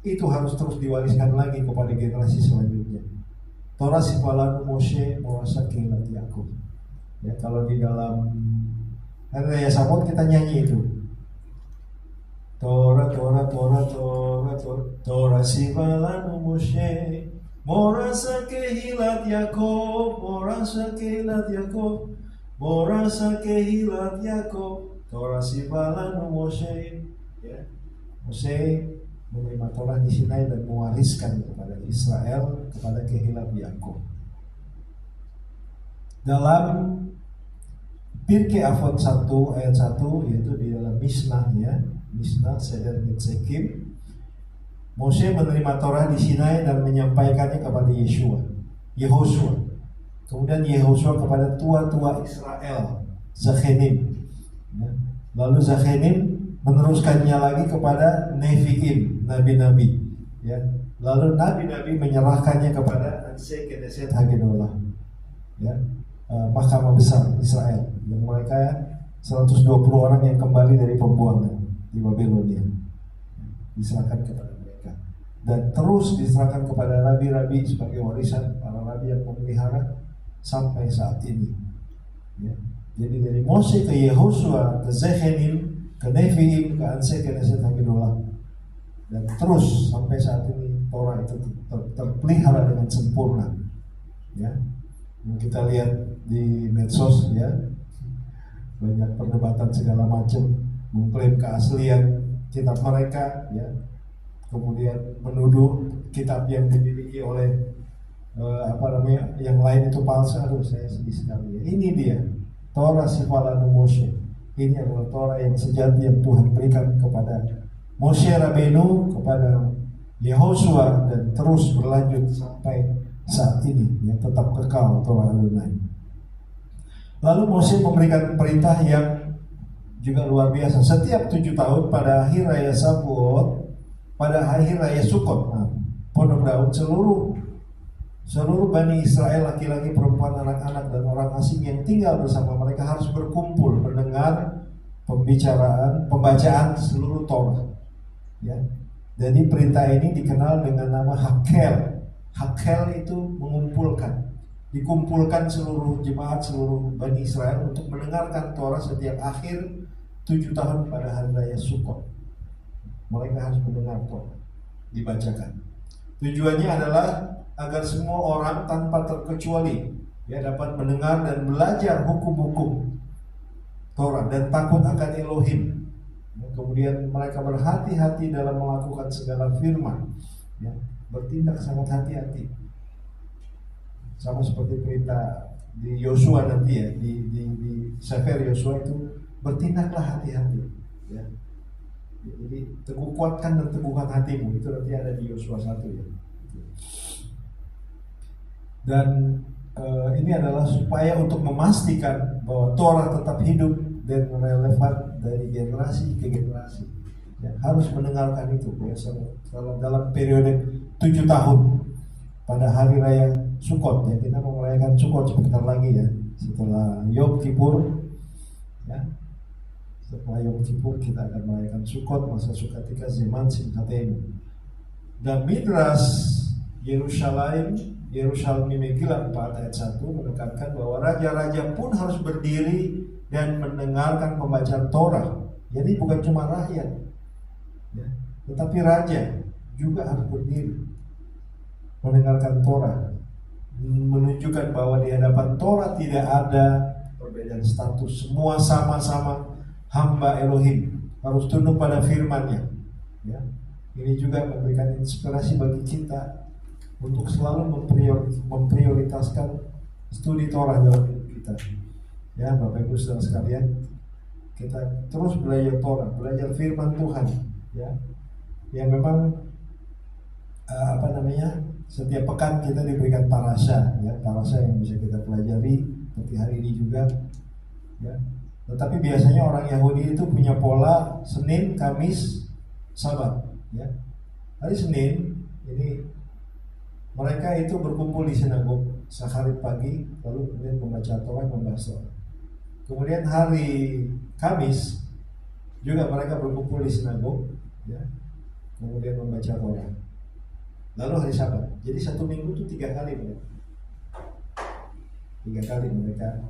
itu harus terus diwariskan lagi kepada generasi selanjutnya. Torah sifalan Mose morasa kehilat Yakub. Ya, kalau di dalam Hari Raya Sabot kita nyanyi itu. Torah, Torah, Torah, Torah, Torah, Torah sifalan Mose morasa kehilat Yakub, morasa kehilat Yakub, morasa kehilat Yakub, Torah sifalan Mose. Ya, Mose menerima Torah di Sinai dan mewariskan kepada Israel, kepada kehilat Yakub. Dalam Pirkei Avot 1 ayat 1, yaitu di dalam Mishnah, ya, Mishnah Seder Mitsekim, Mose menerima Torah di Sinai dan menyampaikannya kepada Yehosua. Kemudian Yehosua kepada tua-tua Israel, Zachenim. Ya. Lalu Zachenim meneruskannya lagi kepada Nevi'im, nabi-nabi. Ya. Lalu nabi-nabi menyerahkannya kepada Anshe Knesset Hagedolah, ya, mahkamah besar Israel, yang mereka 120 orang yang kembali dari pembuangan di Babilonia, diserahkan kepada mereka dan terus diserahkan kepada rabi-rabi sebagai warisan para rabi yang memelihara sampai saat ini. Ya. Jadi dari Mose ke Yehosua, ke Zechenim, ke Nevi'im, ke Anshe Knesset Hagedolah, dan terus sampai saat ini Torah itu terpelihara dengan sempurna. Ya. Kita lihat di medsos, ya, banyak perdebatan segala macam mengklaim keaslian kitab mereka, ya, kemudian menuduh kitab yang dimiliki oleh yang lain itu palsu. Aduh, saya sedih sekali. Ini dia Torah sifalan Mose. Ini adalah Torah yang sejati yang Tuhan berikan kepada Moshe Rabbeinu, kepada Yehosua, dan terus berlanjut sampai saat ini, yang tetap kekal Torah Adonai. Lalu Mose memberikan perintah yang juga luar biasa. Setiap 7 tahun pada Hari Raya Sabuot, pada Hari Raya Sukot, Pondok Daud, seluruh Bani Israel, laki-laki, perempuan, anak-anak, dan orang asing yang tinggal bersama mereka harus berkumpul mendengar pembacaan seluruh Torah. Ya. Jadi perintah ini dikenal dengan nama Hakel. Hakel itu mengumpulkan, dikumpulkan seluruh jemaat, seluruh Bani Israel untuk mendengarkan Torah setiap akhir 7 tahun pada Hari Raya Sukot. Mereka harus mendengar Torah dibacakan. Tujuannya adalah agar semua orang tanpa terkecuali, ya, dapat mendengar dan belajar hukum-hukum Torah dan takut akan Elohim. Kemudian mereka berhati-hati dalam melakukan segala firman, ya, bertindak sangat hati-hati, sama seperti perintah di Yosua nanti, ya, di Sefer Yosua itu, bertindaklah hati-hati, ya. Jadi kuatkan dan teguhkan hatimu, itu nanti ada di Yosua 1, ya. Dan ini adalah supaya untuk memastikan bahwa Torah tetap hidup dan relevan dari generasi ke generasi. Ya, harus mendengarkan itu, ya, dalam periode 7 tahun pada Hari Raya Sukot, ya. Kita mau merayakan Sukot sebentar lagi, ya, setelah Yom Kippur, ya. Setelah Yom Kippur kita akan merayakan Sukot, masa Sukatika Zeman Simchatenu. Dan Midras Yerusalem Megillah 4 ayat 1 menekankan bahwa raja-raja pun harus berdiri dan mendengarkan pembacaan Torah. Jadi bukan cuma rakyat, ya, tetapi raja juga harus berdiri mendengarkan Torah. menunjukkan bahwa di hadapan Torah tidak ada perbedaan status, semua sama-sama hamba Elohim, harus tunduk pada firman-Nya. Ya. Ini juga memberikan inspirasi bagi kita untuk selalu memprioritaskan studi Torah dalam hidup kita. Ya, Bapak Ibu Saudara sekalian, kita terus belajar Torah, belajar firman Tuhan. Ya, yang memang setiap pekan kita diberikan parasha, ya, parasha yang bisa kita pelajari seperti hari ini juga. Ya. Tetapi biasanya orang Yahudi itu punya pola Senin, Kamis, Sabat. Ya. Hari Senin ini mereka itu berkumpul di sinagog sehari pagi, lalu kemudian membaca Torah, membahas Torah. Kemudian hari Kamis juga mereka berkumpul di sinagog, ya, kemudian membaca Torah. Lalu hari Sabat. Jadi satu minggu itu 3 kali mereka. 3 kali mereka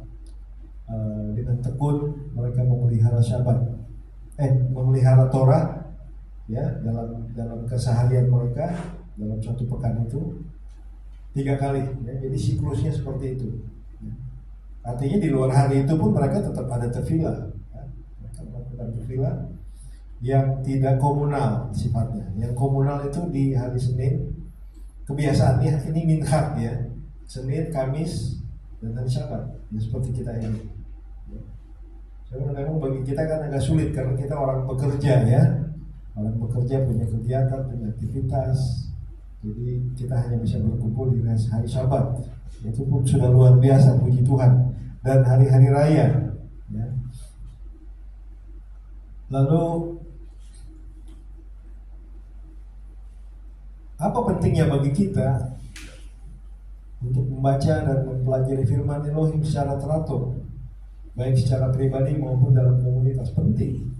dengan tekun mereka memelihara Sabat, memelihara Torah, ya, dalam keseharian mereka dalam satu pekan itu 3 kali. Ya, jadi siklusnya seperti itu. Ya. Artinya di luar hari itu pun mereka tetap ada tefilah. Ya. Mereka melakukan tefilah yang tidak komunal sifatnya. Yang komunal itu di hari Senin. Kebiasaannya ini minhag, ya, Senin, Kamis, dan hari Sabat, ya, seperti kita ini. Ya. Memang bagi kita kan agak sulit karena kita orang bekerja, ya, orang bekerja punya kegiatan, punya aktivitas. Jadi kita hanya bisa berkumpul di hari Sabat. Itu pun sudah luar biasa, puji Tuhan. Dan hari-hari raya, ya. Lalu apa pentingnya bagi kita untuk membaca dan mempelajari firman Elohim secara teratur, baik secara pribadi maupun dalam komunitas? Penting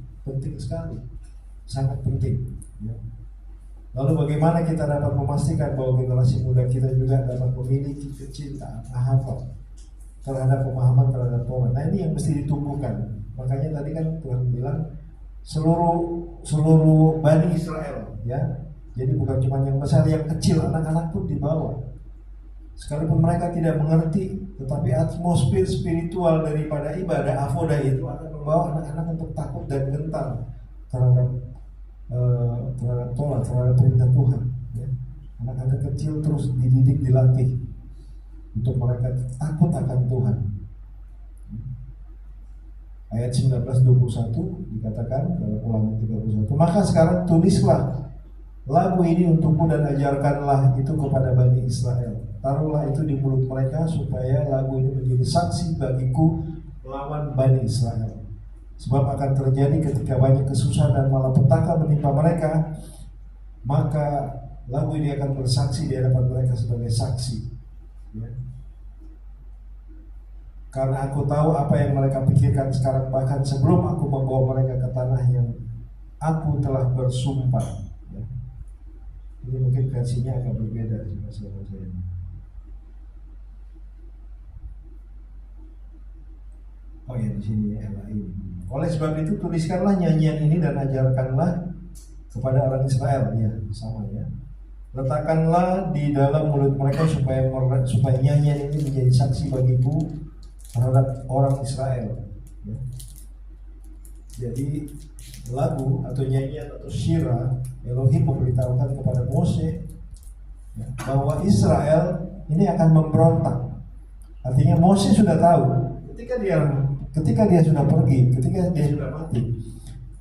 sekali, sangat penting. Ya. Lalu bagaimana kita dapat memastikan bahwa generasi muda kita juga dapat memiliki kecintaan, mahabbah terhadap pemahaman terhadap Torah? Nah, ini yang mesti ditumbuhkan. Makanya tadi kan Tuhan bilang seluruh Bani Israel, ya. Jadi bukan cuma yang besar, yang kecil, anak-anak pun dibawa. Sekalipun mereka tidak mengerti, tetapi atmosfer spiritual daripada ibadah avodah itu akan membawa anak-anak untuk takut dan gentar terhadap Torah, terhadap perintah Tuhan. Ya. Anak-anak kecil terus dididik, dilatih untuk mereka takut akan Tuhan. Ayat 19-21 dikatakan dalam Ulangan 31, maka sekarang tulislah lagu ini untukmu dan ajarkanlah itu kepada Bani Israel. Taruhlah itu di mulut mereka supaya lagu ini menjadi saksi bagiku melawan Bani Israel. Sebab akan terjadi ketika banyak kesusahan dan malapetaka menimpa mereka, maka lagu ini akan bersaksi di hadapan mereka sebagai saksi. Ya. Karena aku tahu apa yang mereka pikirkan sekarang, bahkan sebelum aku membawa mereka ke tanah yang aku telah bersumpah. Ini mungkin versinya agak berbeda dengan saya. Oh ya, di sini ya, ini. Oleh sebab itu tuliskanlah nyanyian ini dan ajarkanlah kepada orang Israel, ya, sama ya. Letakkanlah di dalam mulut mereka supaya nyanyian ini menjadi saksi bagiku terhadap orang Israel. Ya. Jadi lagu atau nyanyian atau syirah Elohim memberitahukan kepada Mose, ya, bahwa Israel ini akan memberontak. Artinya Mose sudah tahu ketika dia sudah pergi, ketika dia sudah mati,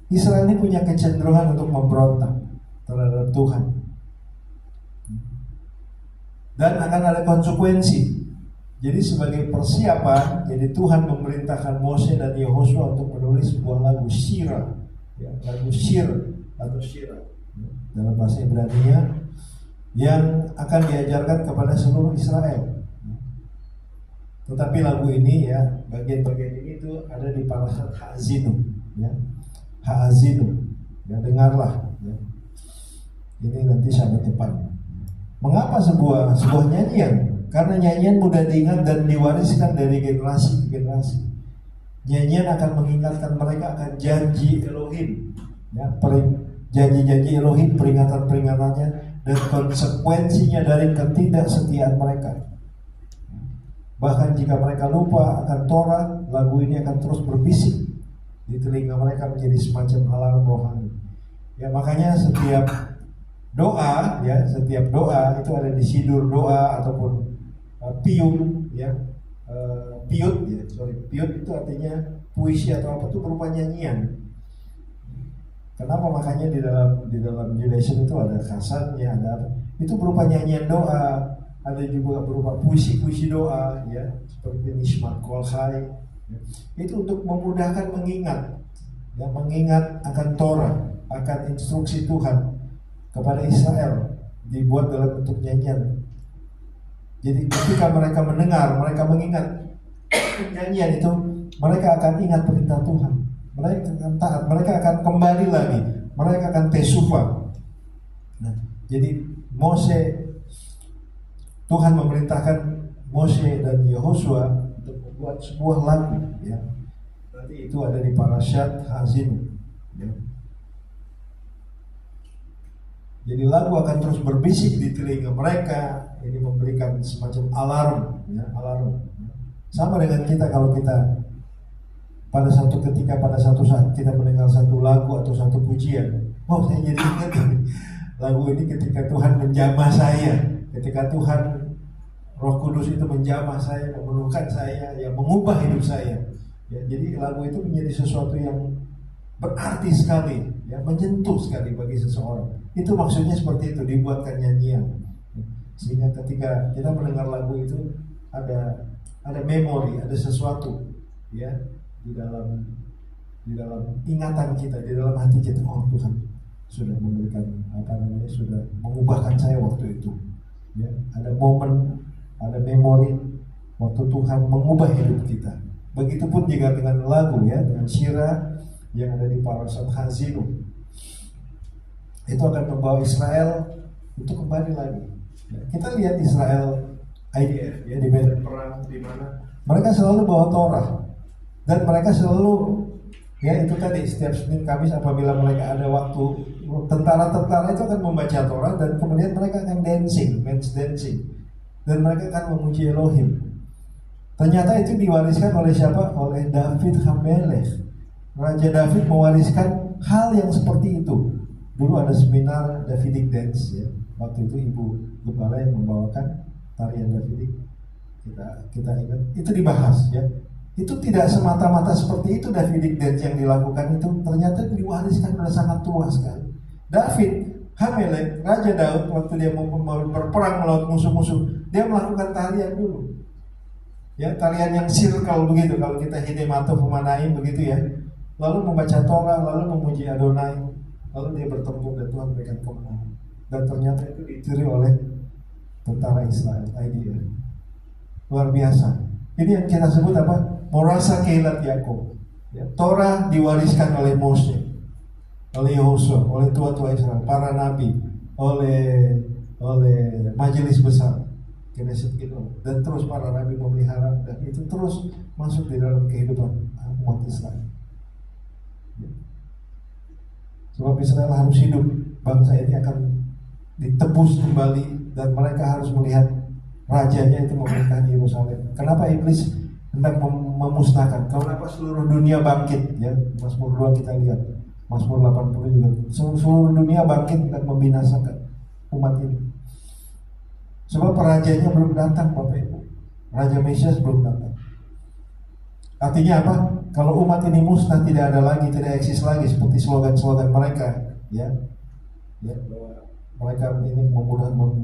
Israel ini punya kecenderungan untuk memberontak terhadap Tuhan, dan akan ada konsekuensi. Jadi sebagai persiapan, jadi Tuhan memerintahkan Mose dan Yehosua untuk menulis sebuah lagu syirah, ya, lagu syir atau syirah dalam bahasa Ibrani yang akan diajarkan kepada seluruh Israel. Tetapi lagu ini, ya, bagian-bagian ini itu ada di Parashat Ha'azinu, ya, Ha'azinu, ya, dengarlah, ya. Ini nanti Sabat depan. Mengapa sebuah nyanyian? Karena nyanyian mudah diingat dan diwariskan dari generasi ke generasi. Nyanyian akan mengingatkan mereka akan janji Elohim, ya, janji-janji Elohim, peringatan-peringatannya, dan konsekuensinya dari ketidaksetiaan mereka. Bahkan jika mereka lupa akan Torah, lagu ini akan terus berbisik di telinga mereka menjadi semacam alarm rohani. Ya, makanya setiap doa itu ada di sidur doa ataupun piut ya. Piut itu artinya puisi atau apa, itu berupa nyanyian. Kenapa? Makanya di dalam Judaism itu ada khasannya, ada itu berupa nyanyian doa, ada juga berupa puisi-puisi doa ya, seperti Nishmat Kol Chai ya. Itu untuk memudahkan mengingat ya, mengingat akan Torah, akan instruksi Tuhan kepada Israel, dibuat dalam bentuk nyanyian. Jadi ketika mereka mendengar, mereka mengingat nyanyian itu, mereka akan ingat perintah Tuhan. Mereka akan taat, mereka akan kembali lagi, mereka akan tesufah. Nah, jadi Tuhan memerintahkan Mose dan Yehosua untuk membuat sebuah lagu ya. Nanti itu ada di Parashat Hazinu ya. Jadi lagu akan terus berbisik di telinga mereka. Ini memberikan semacam alarm ya, alarm. Sama dengan kita, kalau kita pada satu saat kita mendengar satu lagu atau satu pujian, saya jadi ingat lagu ini ketika Tuhan menjamah saya, ketika Tuhan Roh Kudus itu menjamah saya, memenuhkan saya, ya, mengubah hidup saya. Ya, jadi lagu itu menjadi sesuatu yang berarti sekali, ya, menyentuh sekali bagi seseorang. Itu maksudnya seperti itu, dibuatkan nyanyian. Sehingga ketika kita mendengar lagu itu ada memori, ada sesuatu, ya, di dalam ingatan kita, di dalam hati kita. Oh, Tuhan sudah memberikan sudah mengubahkan saya waktu itu. Ya, ada momen, ada memori waktu Tuhan mengubah hidup kita. Begitupun juga dengan lagu ya, dengan syirah yang ada di Parashat Hazinu. Itu akan membawa Israel untuk kembali lagi. Ya, kita lihat Israel IDF ya, di medan perang, di mana mereka selalu bawa Torah. Dan mereka selalu, ya itu tadi, setiap Senin Kamis apabila mereka ada waktu, tentara-tentara itu akan membaca Torah dan kemudian mereka akan men's dancing, dan mereka akan memuji Elohim. Ternyata itu diwariskan oleh siapa? Oleh David Hamelech. Raja David mewariskan hal yang seperti itu. Dulu ada seminar Davidic Dance ya. Waktu itu Ibu Gembala yang membawakan tarian Davidic. Kita ingat, itu dibahas ya. Itu tidak semata-mata seperti itu Davidic Dance yang dilakukan itu, ternyata diwariskan oleh sangat tua sekali. David Hamelech, Raja Daud, waktu dia mau berperang melawan musuh-musuh, dia melakukan tarian dulu. Ya, tarian yang circle begitu, kalau kita hidemato pemanaim begitu ya. Lalu membaca Torah, lalu memuji Adonai, lalu dia bertempur dan Tuhan berikan kemenangan. Dan ternyata itu ditiru oleh tentara Israel, IDF. Luar biasa. Ini yang kita sebut apa? Morasa Keilat Yakob. Ya, Torah diwariskan oleh Mose, oleh Yehosua, oleh tua-tua Israel, para nabi, oleh majelis besar, Knesset itu, dan terus para nabi memelihara, dan itu terus masuk di dalam kehidupan umat Israel. Ya. Sebab Israel harus hidup, bangsa ini akan ditebus kembali, dan mereka harus melihat rajanya itu memerintah di Yerusalem. Kenapa iblis hendak memusnahkan? Kenapa seluruh dunia bangkit? Ya, Mazmur 2 kita lihat, Mazmur 80 juga. Seluruh dunia bangkit hendak membinasakan umat ini. Sebab rajanya belum datang, Bapak Ibu. Raja Mesias belum datang. Artinya apa? Kalau umat ini musnah, tidak ada lagi, tidak eksis lagi seperti slogan-slogan mereka, ya, bahwa mereka ini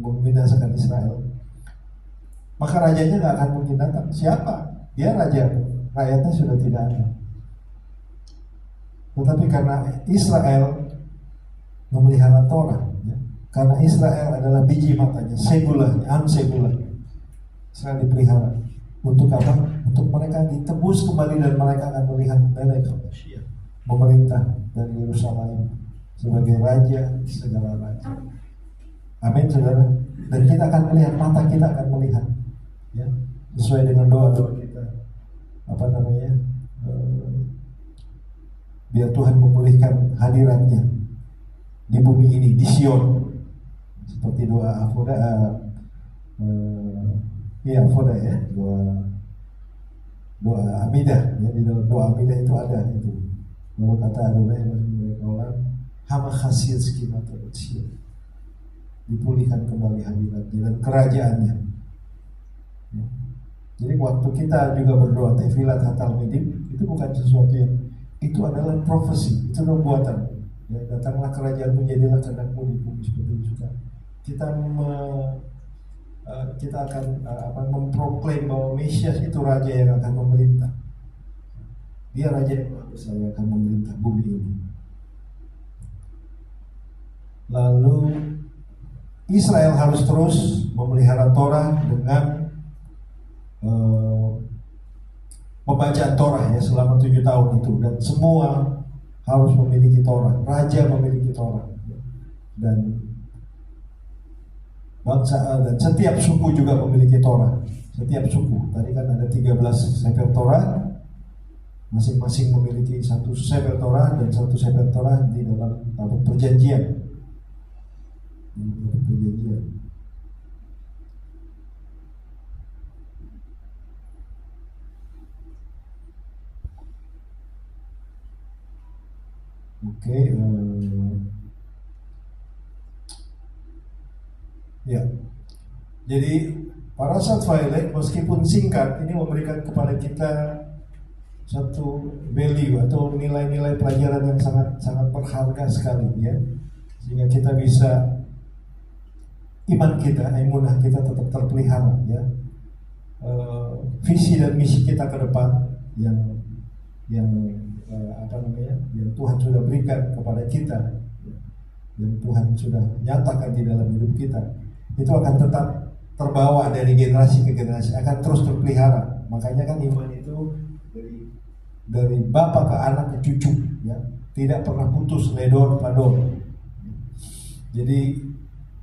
membinasakan Israel. Maka rajanya nggak akan mungkin datang. Siapa? Dia raja, rakyatnya sudah tidak ada. Tetapi karena Israel memelihara Torah, ya, karena Israel adalah biji matanya, segulahnya, segula, Israel dipelihara. Untuk apa? Untuk mereka ditebus kembali dan mereka akan melihat Melek memerintah dari Yerusalem sebagai raja segala raja. Amin, saudara. Dan kita akan melihat, mata kita akan melihat, ya, sesuai dengan doa-doa kita. Biar Tuhan memulihkan hadiratnya di bumi ini, di Sion, seperti doa Iya, foda ya, doa Amidah ya, di dalam doa Amidah itu ada itu. Lalu kata Adonai mereka orang hama khasir sekimat kecil, dipulihkan kembali hadiratnya dan kerajaannya. Ya. Jadi waktu kita juga berdoa tefilat hatal midim, itu bukan sesuatu yang, itu adalah profesi, itu nubuatan. Ya, datanglah kerajaanmu, jadilah kehendakmu di bumi seperti di surga. Kita akan memproklaim bahwa Mesias itu raja yang akan memerintah. Dia raja yang besar yang akan memerintah bumi ini. Lalu Israel harus terus memelihara Torah dengan pembacaan Torah ya selama 7 tahun itu, dan semua harus memiliki Torah. Raja memiliki Torah dan bangsa dan setiap suku juga memiliki Torah. Setiap suku, tadi kan ada 13 sefer Torah, masing-masing memiliki satu sefer Torah dan satu sefer Torah di dalam tabut perjanjian. Oke, ya. Jadi Parashat Vailek meskipun singkat, ini memberikan kepada kita satu value atau nilai-nilai pelajaran yang sangat berharga sekali ya, sehingga kita bisa iman kita, emunah kita tetap terpelihara ya. Visi dan misi kita ke depan yang yang Tuhan sudah berikan kepada kita, yang Tuhan sudah nyatakan di dalam hidup kita, itu akan tetap terbawa dari generasi ke generasi, akan terus terpelihara. Makanya kan iman itu dari bapak ke anak ke cucu ya, tidak pernah putus, ledor pador. Jadi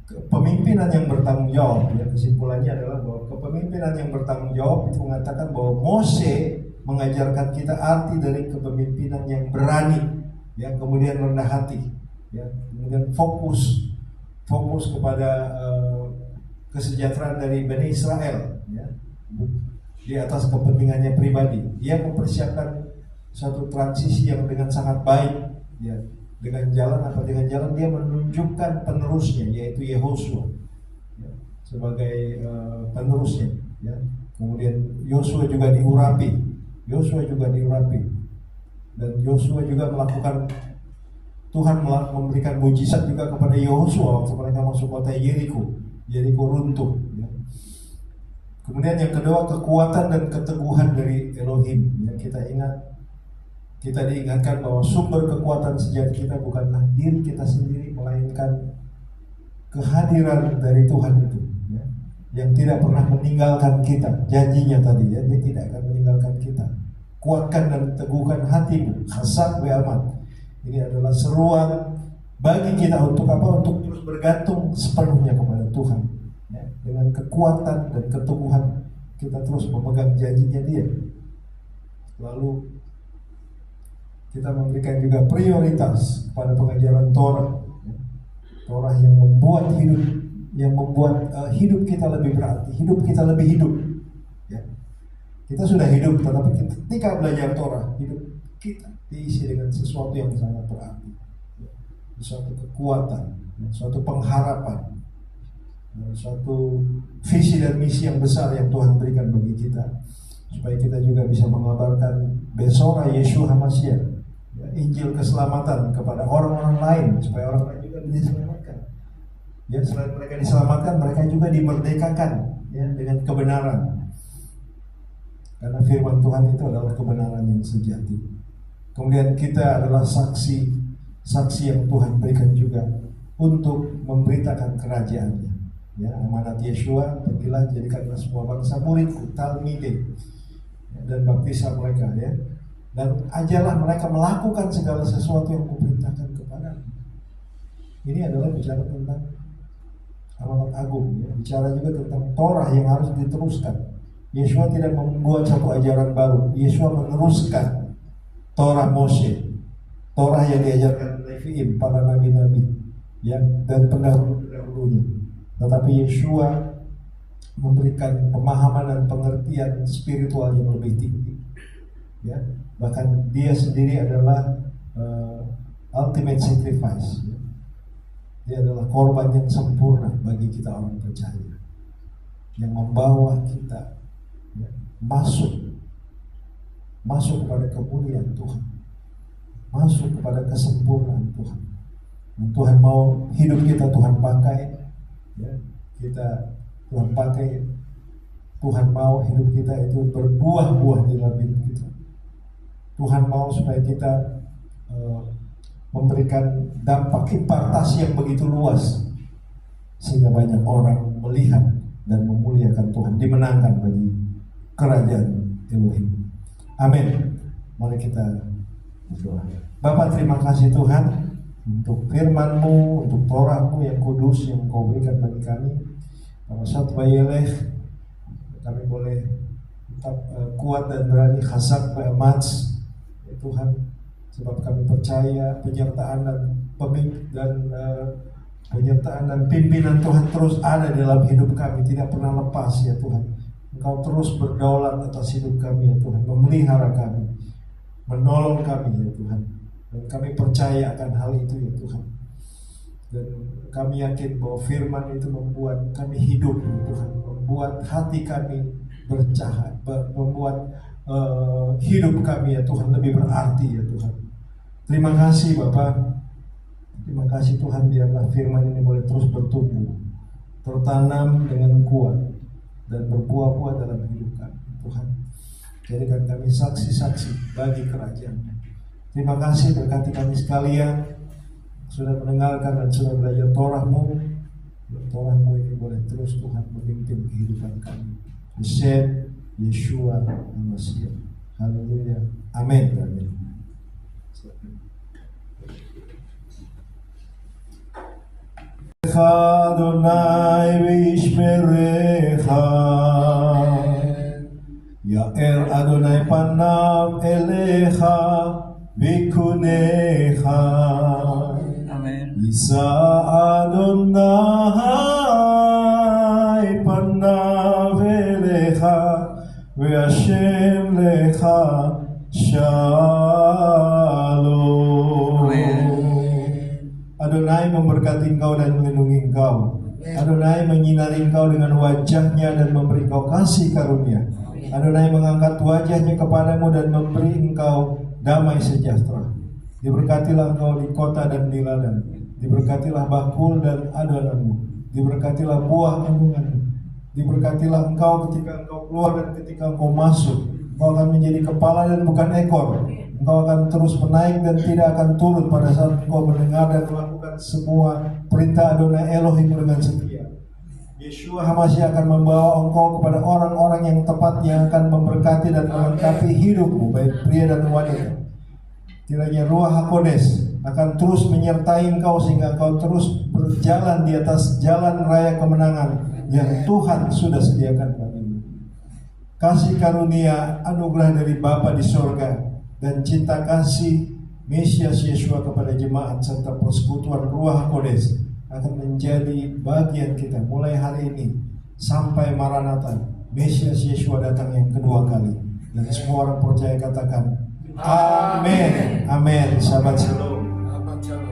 kepemimpinan yang bertanggung jawab ya, kesimpulannya adalah bahwa kepemimpinan yang bertanggung jawab itu mengatakan bahwa Mose mengajarkan kita arti dari kepemimpinan yang berani, yang kemudian rendah hati, ya, kemudian fokus kepada kesejahteraan dari Bani Israel, ya, di atas kepentingannya pribadi. Dia mempersiapkan satu transisi yang dengan sangat baik, ya, dengan jalan dia menunjukkan penerusnya, yaitu Yehosua, ya, sebagai penerusnya, ya. Kemudian Yosua juga diurapi, dan Yosua juga melakukan, Tuhan memberikan mujizat juga kepada Yosua waktu mereka masuk kota Yeriko runtuh ya. Kemudian yang kedua, kekuatan dan keteguhan dari Elohim ya. Kita diingatkan bahwa sumber kekuatan sejati kita bukanlah diri kita sendiri, melainkan kehadiran dari Tuhan itu ya, yang tidak pernah meninggalkan kita. Janjinya tadi ya, dia tidak akan meninggalkan kita. Kuatkan dan teguhkan hatimu, khasab be'aman. Ini adalah seruan bagi kita untuk apa? Untuk terus bergantung sepenuhnya kepada Tuhan ya. Dengan kekuatan dan keteguhan kita terus memegang janjinya dia. Lalu kita memberikan juga prioritas kepada pengajaran Torah ya. Torah yang membuat hidup kita lebih berarti, hidup kita lebih hidup ya. Kita sudah hidup, tetapi ketika belajar Torah, hidup kita diisi dengan sesuatu yang sangat berarti, suatu kekuatan, suatu pengharapan, suatu visi dan misi yang besar yang Tuhan berikan bagi kita, supaya kita juga bisa mengabarkan Besora Yeshua HaMashiach, Injil keselamatan kepada orang-orang lain, supaya orang lain juga bisa diselamatkan. Ya, selain mereka diselamatkan, mereka juga dimerdekakan ya, dengan kebenaran. Karena firman Tuhan itu adalah kebenaran yang sejati. Kemudian kita adalah saksi yang Tuhan berikan juga untuk memberitakan kerajaannya. Ya, amanat Yeshua, pergilah jadikanlah semua bangsa muridku, talmide, ya, dan baptislah mereka ya. Dan ajarlah mereka melakukan segala sesuatu yang kuperintahkan kepadamu. Ini adalah bicara tentang amanat agung ya. Bicara juga tentang Torah yang harus diteruskan. Yeshua tidak membuat satu ajaran baru. Yeshua meneruskan Torah Mose, Torah yang diajarkan Leviim, para nabi-nabi ya, dan pendahulu-pendahulunya. Tetapi Yeshua memberikan pemahaman dan pengertian spiritual yang lebih tinggi. Ya, bahkan dia sendiri adalah ultimate sacrifice. Ya. Dia adalah korban yang sempurna bagi kita orang percaya, yang membawa kita ya, masuk kepada kemuliaan Tuhan, masuk kepada kesempurnaan Tuhan. Dan Tuhan mau hidup kita Tuhan pakai, ya, kita Tuhan pakai, Tuhan mau hidup kita itu berbuah-buah di dalam hidup kita. Tuhan mau supaya kita memberikan dampak impartasi yang begitu luas, sehingga banyak orang melihat dan memuliakan Tuhan, dimenangkan bagi kerajaan Elohim. Amin. Mari kita berdoa. Bapa, terima kasih Tuhan untuk firman-Mu, untuk Torah-Mu yang kudus yang Kau berikan bagi kami. Pada saat bayeleh kami boleh tetap kuat dan berani khasak ba'amats ya Tuhan, sebab kami percaya penyertaan dan pimpinan Tuhan terus ada dalam hidup kami, tidak pernah lepas ya Tuhan. Engkau terus berdaulat atas hidup kami ya Tuhan, memelihara kami, menolong kami ya Tuhan. Dan kami percaya akan hal itu ya Tuhan. Dan kami yakin bahwa firman itu membuat kami hidup ya Tuhan, membuat hati kami bercahaya, membuat hidup kami ya Tuhan lebih berarti ya Tuhan. Terima kasih Bapak. Terima kasih Tuhan, biarlah firman ini boleh terus bertumbuh, tertanam dengan kuat dan berbuah-buah dalam hidup kami Tuhan. Jadikan kami saksi-saksi bagi kerajaan. Terima kasih, berkati kami sekalian sudah mendengarkan dan sudah belajar Torah-Mu. Torah-Mu ini boleh terus Tuhan memimpin kehidupan kami. Yeshem, Yeshua, Mashiach. Haleluya. Amin. Amin. Adonai v'yishmerecha, Ya'er Adonai panav elecha v'yikunecha, Yisa Adonai panav elecha v'yashem lecha shalom. Adonai memberkati engkau dan melindungi engkau. Adonai menyinari engkau dengan wajahnya dan memberi engkau kasih karunia. Adonai mengangkat wajahnya kepadamu dan memberi engkau damai sejahtera. Diberkatilah engkau di kota dan di ladang. Diberkatilah bakul dan adonanmu. Diberkatilah buah kandunganmu. Diberkatilah engkau ketika engkau keluar dan ketika engkau masuk. Engkau akan menjadi kepala dan bukan ekor. Engkau akan terus menaik dan tidak akan turun pada saat engkau mendengar dan melakukan semua perintah Adonai Elohim dengan setia. Yeshua HaMashiach akan membawa engkau kepada orang-orang yang tepat, yang akan memberkati dan melengkapi hidupmu, baik pria dan wanita. Kiranya Ruach HaKodes akan terus menyertai engkau sehingga engkau terus berjalan di atas jalan raya kemenangan yang Tuhan sudah sediakan bagimu. Kasih karunia anugerah dari Bapa di sorga dan cinta kasih Mesias Yeshua kepada jemaat serta persekutuan Ruach HaKodes akan menjadi bagian kita mulai hari ini sampai Maranatha, Mesias Yeshua datang yang kedua kali. Dan semua orang percaya katakan amin. Amin. Shabbat shalom. Shabbat shalom.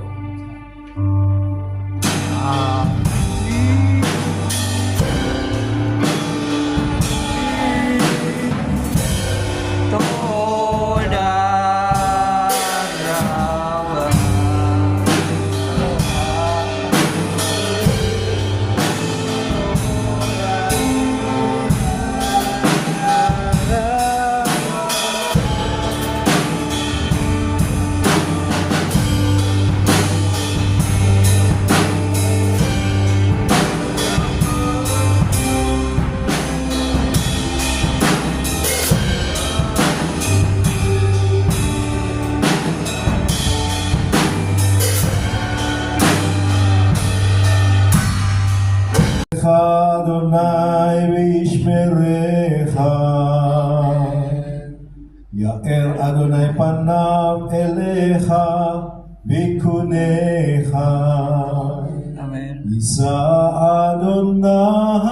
Adonai v'yishmerecha, Ya'er Adonai panav elecha v'yikunecha, Yisa Adonai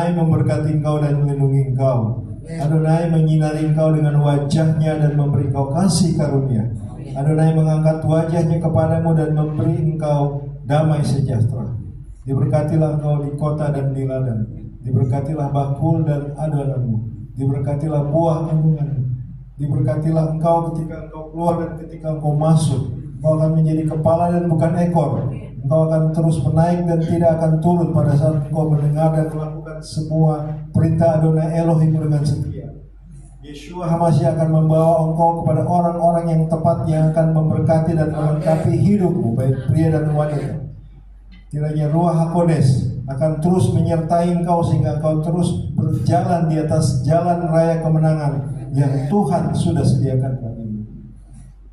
Adonai memberkati engkau dan melindungi engkau. Adonai menyinari engkau dengan wajahnya dan memberi engkau kasih karunia. Adonai mengangkat wajahnya kepadamu dan memberi engkau damai sejahtera. Diberkatilah engkau di kota dan di ladang. Diberkatilah bakul dan adonanmu. Diberkatilah buah kandunganmu. Diberkatilah engkau ketika engkau keluar dan ketika engkau masuk. Engkau akan menjadi kepala dan bukan ekor. Engkau akan terus menaik dan tidak akan turun pada saat engkau mendengar dan melakukan semua perintah Adonai Elohim dengan setia. Yeshua HaMashiach akan membawa engkau kepada orang-orang yang tepat yang akan memberkati dan melengkapi hidupmu, baik pria dan wanita. Kiranya Ruach HaKodes akan terus menyertai engkau sehingga engkau terus berjalan di atas jalan raya kemenangan yang Tuhan sudah sediakan bagimu.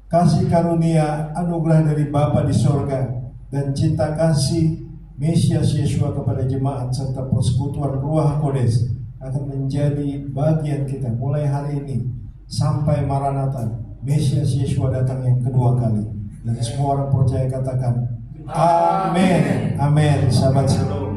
Kasih karunia anugerah dari Bapa di sorga dan cinta kasih Mesias Yeshua kepada jemaat serta persekutuan Ruach HaKodes akan menjadi bagian kita mulai hari ini sampai Maranatha, Mesias Yeshua datang yang kedua kali. Dan semua orang percaya katakan Amin. Amin. Sahabat Shalom.